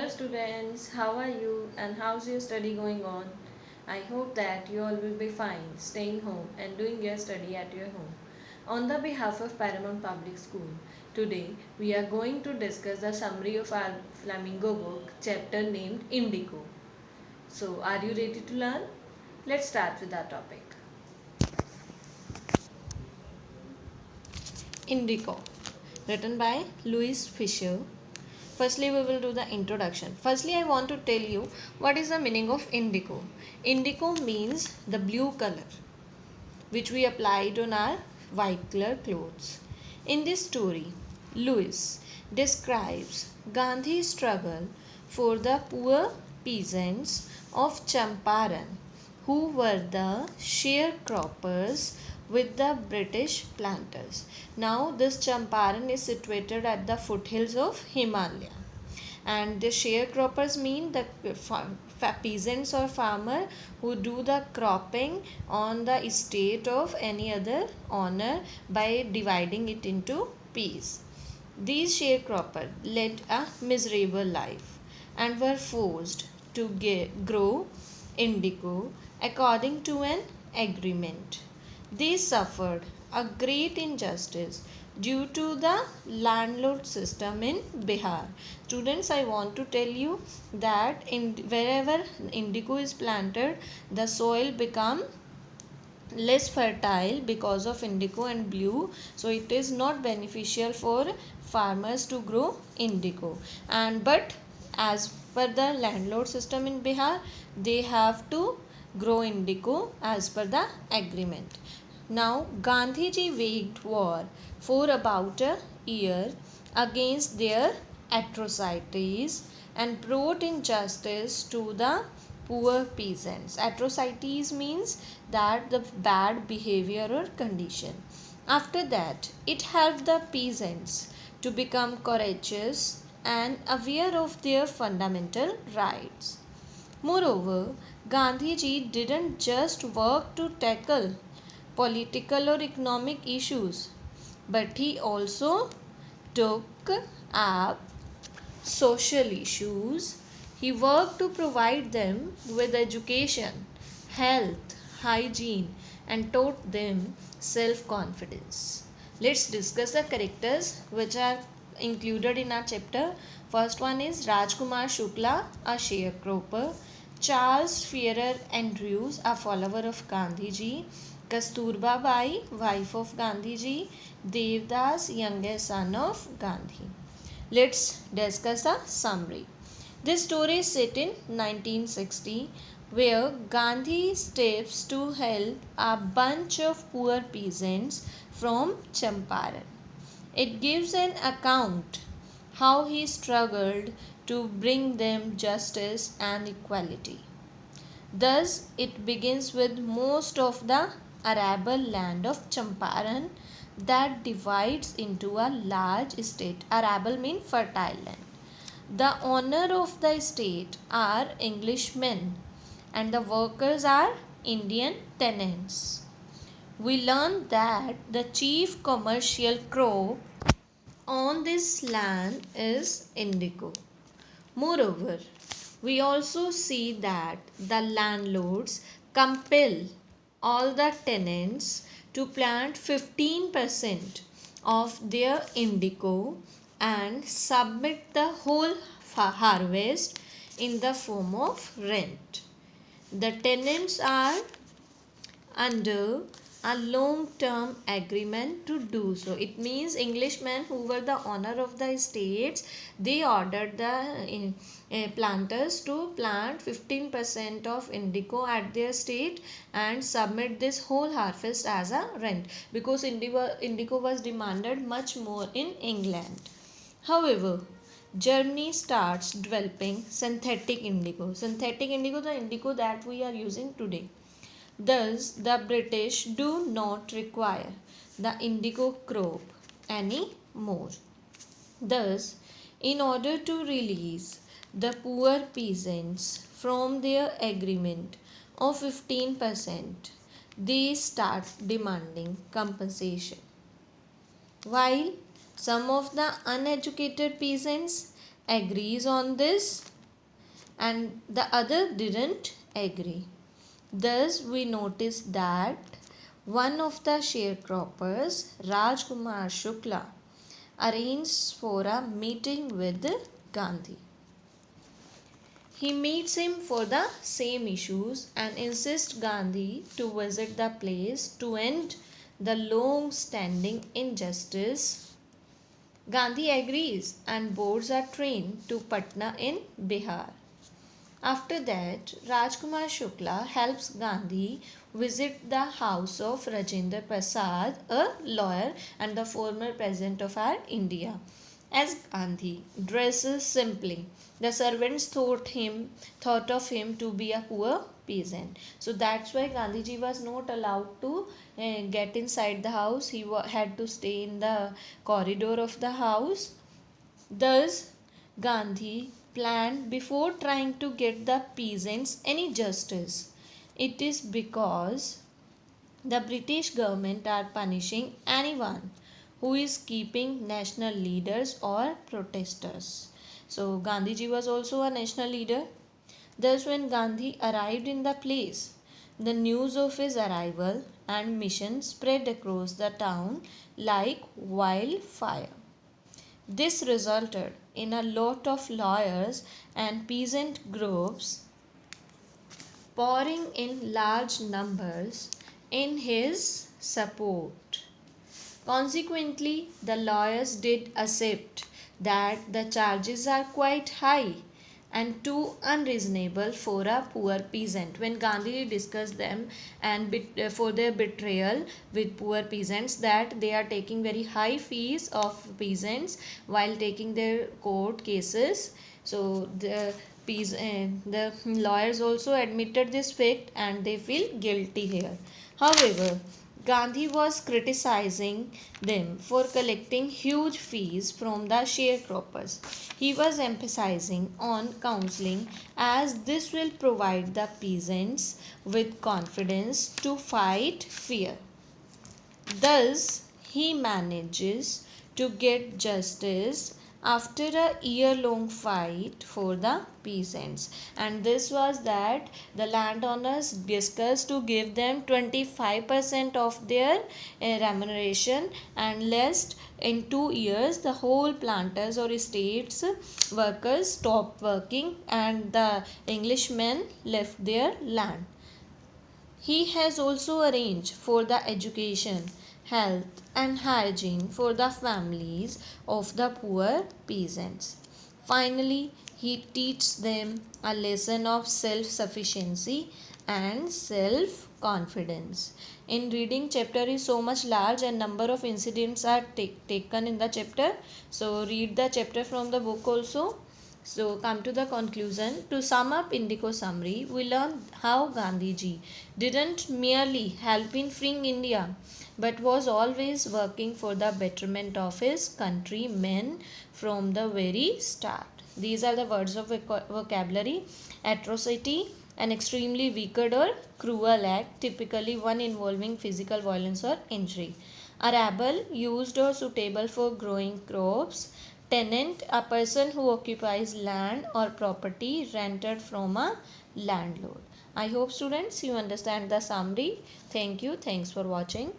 Hello students, how are you and how's your study going on? I hope that you all will be fine, staying home and doing your study at your home. On the behalf of Paramount Public School, today we are going to discuss the summary of our Flamingo book chapter named Indigo. So, are you ready to learn? Let's start with our topic. Indigo, written by Louis Fisher. Firstly, we will do the introduction. Firstly, I want to tell you what is the meaning of indigo. Indigo means the blue color which we applied on our white color clothes. In this story, Louis describes Gandhi's struggle for the poor peasants of Champaran who were the sharecroppers with the British planters. Now, this Champaran is situated at the foothills of Himalaya, and the sharecroppers mean the peasants or farmer who do the cropping on the estate of any other owner by dividing it into piece. These sharecroppers led a miserable life and were forced to grow indigo according to an agreement. They suffered a great injustice due to the landlord system in Bihar. Students, I want to tell you that wherever indigo is planted, the soil become less fertile because of indigo and blue, so it is not beneficial for farmers to grow indigo. And but as per the landlord system in Bihar, they have to grow indigo as per the agreement. Now, Gandhiji waged war for about a year against their atrocities and brought injustice to the poor peasants. Atrocities means that the bad behavior or condition. After that, it helped the peasants to become courageous and aware of their fundamental rights. Moreover, Gandhiji didn't just work to tackle political or economic issues, but he also took up social issues. He worked to provide them with education, health, hygiene, and taught them self confidence. Let's discuss the characters which are included in our chapter. First one is Rajkumar Shukla, a sharecropper; Charles Ferrer Andrews, a follower of Gandhiji; Kasturba Bai, wife of Gandhiji; Devdas, youngest son of Gandhi. Let's discuss the summary. This story is set in 1960, where Gandhi steps to help a bunch of poor peasants from Champaran. It gives an account how he struggled to bring them justice and equality. Thus, it begins with most of the arable land of Champaran that divides into a large estate. Arable means fertile land. The owner of the estate are Englishmen and the workers are Indian tenants. We learn that the chief commercial crop on this land is indigo. Moreover, we also see that the landlords compel all the tenants to plant 15% of their indigo and submit the whole harvest in the form of rent. The tenants are under a long-term agreement to do so. It means Englishmen who were the owner of the estates, they ordered the planters to plant 15% of indigo at their estate and submit this whole harvest as a rent, because indigo was demanded much more in England. However, Germany starts developing synthetic indigo. Synthetic indigo, the indigo that we are using today. Thus, the British do not require the indigo crop anymore. Thus, in order to release the poor peasants from their agreement of 15%, they start demanding compensation. While some of the uneducated peasants agrees on this, and the other didn't agree. Thus, we notice that one of the sharecroppers, Rajkumar Shukla, arranged for a meeting with Gandhi. He meets him for the same issues and insists Gandhi to visit the place to end the long standing injustice. Gandhi agrees and boards a train to Patna in Bihar. After that, Rajkumar Shukla helps Gandhi visit the house of Rajendra Prasad, a lawyer and the former president of our India. As Gandhi dresses simply, the servants thought of him to be a poor peasant. So that's why Gandhiji was not allowed to get inside the house. He had to stay in the corridor of the house. Thus, Gandhi planned before trying to get the peasants any justice. It is because the British government are punishing anyone who is keeping national leaders or protesters. So Gandhiji was also a national leader. Thus, when Gandhi arrived in the place, the news of his arrival and mission spread across the town like wildfire. This resulted in a lot of lawyers and peasant groups pouring in large numbers in his support. Consequently, the lawyers did accept that the charges are quite high and too unreasonable for a poor peasant. When Gandhi discussed them and for their betrayal with poor peasants, that they are taking very high fees of peasants while taking their court cases. So the lawyers also admitted this fact and they feel guilty here. However, Gandhi was criticizing them for collecting huge fees from the sharecroppers. He was emphasizing on counseling as this will provide the peasants with confidence to fight fear. Thus, he manages to get justice after a year-long fight for the peasants, and this was that the landowners discussed to give them 25% of their remuneration, and lest in 2 years the whole planters or estates workers stopped working and the Englishmen left their land. He has also arranged for the education, health and hygiene for the families of the poor peasants. Finally, he teaches them a lesson of self-sufficiency and self-confidence. In reading, chapter is so much large and number of incidents are taken in the chapter. So read the chapter from the book also. So come to the conclusion. To sum up Indigo summary, we learn how Gandhiji didn't merely help in freeing India but was always working for the betterment of his countrymen from the very start. These are the words of vocabulary. Atrocity, an extremely wicked or cruel act, typically one involving physical violence or injury. Arable, used or suitable for growing crops. Tenant, a person who occupies land or property rented from a landlord. I hope students you understand the summary. Thank you. Thanks for watching.